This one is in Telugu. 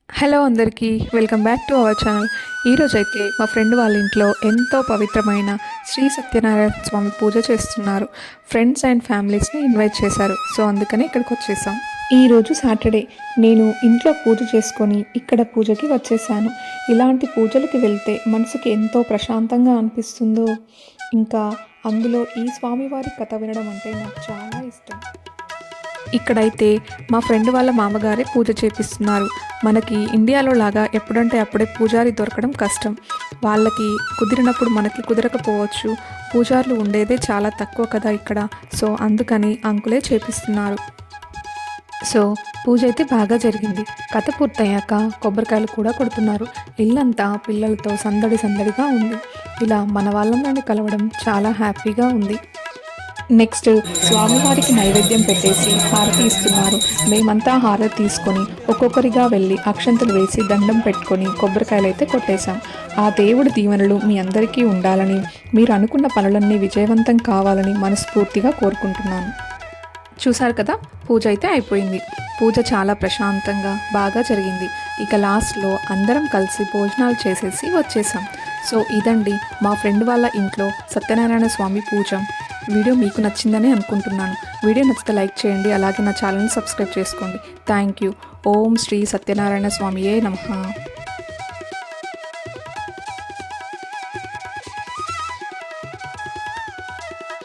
హలో అందరికీ welcome back to our channel. ఈరోజైతే మా ఫ్రెండ్ వాళ్ళ ఇంట్లో ఎంతో పవిత్రమైన శ్రీ సత్యనారాయణ స్వామి పూజ చేస్తున్నారు. ఫ్రెండ్స్ అండ్ ఫ్యామిలీస్ని ఇన్వైట్ చేశారు. సో అందుకని ఇక్కడికి వచ్చేసాం. ఈరోజు సాటర్డే. నేను ఇంట్లో పూజ చేసుకొని ఇక్కడ పూజకి వచ్చేసాను. ఇలాంటి పూజలకి వెళ్తే మనసుకి ఎంతో ప్రశాంతంగా అనిపిస్తుందో, ఇంకా అందులో ఈ స్వామివారి కథ వినడం అంటే నాకు చాలా ఇష్టం. ఇక్కడైతే మా ఫ్రెండ్ వాళ్ళ మామగారే పూజ చేపిస్తున్నారు. మనకి ఇండియాలో లాగా ఎప్పుడంటే అప్పుడే పూజారి దొరకడం కష్టం. వాళ్ళకి కుదిరినప్పుడు మనకి కుదరకపోవచ్చు. పూజారులు ఉండేదే చాలా తక్కువ కదా ఇక్కడ. సో అందుకని అంకులే చేపిస్తున్నారు. సో పూజ అయితే బాగా జరిగింది. కథ పూర్తయ్యాక కొబ్బరికాయలు కూడా కొడుతున్నారు. ఇల్లంతా పిల్లలతో సందడి సందడిగా ఉంది. ఇలా మన వాళ్ళందరినీ కలవడం చాలా హ్యాపీగా ఉంది. నెక్స్ట్ స్వామివారికి నైవేద్యం పెట్టేసి హారతి ఇస్తున్నారు. మేమంతా హారతి తీసుకొని ఒక్కొక్కరిగా వెళ్ళి అక్షంతలు వేసి దండం పెట్టుకొని కొబ్బరికాయలు అయితే కొట్టేశాం. ఆ దేవుడి దీవెనలు మీ అందరికీ ఉండాలని, మీరు అనుకున్న పనులన్నీ విజయవంతం కావాలని మనస్ఫూర్తిగా కోరుకుంటున్నాను. చూసారు కదా, పూజ అయితే అయిపోయింది. పూజ చాలా ప్రశాంతంగా బాగా జరిగింది. ఇక లాస్ట్లో అందరం కలిసి భోజనాలు చేసేసి వచ్చేసాం. సో ఇదండి మా ఫ్రెండ్ వాళ్ళ ఇంట్లో సత్యనారాయణ స్వామి పూజ. వీడియో మీకు నచ్చిందని అనుకుంటున్నాను. వీడియో నచ్చితే లైక్ చేయండి, అలాగే నా ఛానల్ని సబ్స్క్రైబ్ చేసుకోండి. Thank you. ఓం శ్రీ సత్యనారాయణ స్వామియే నమః.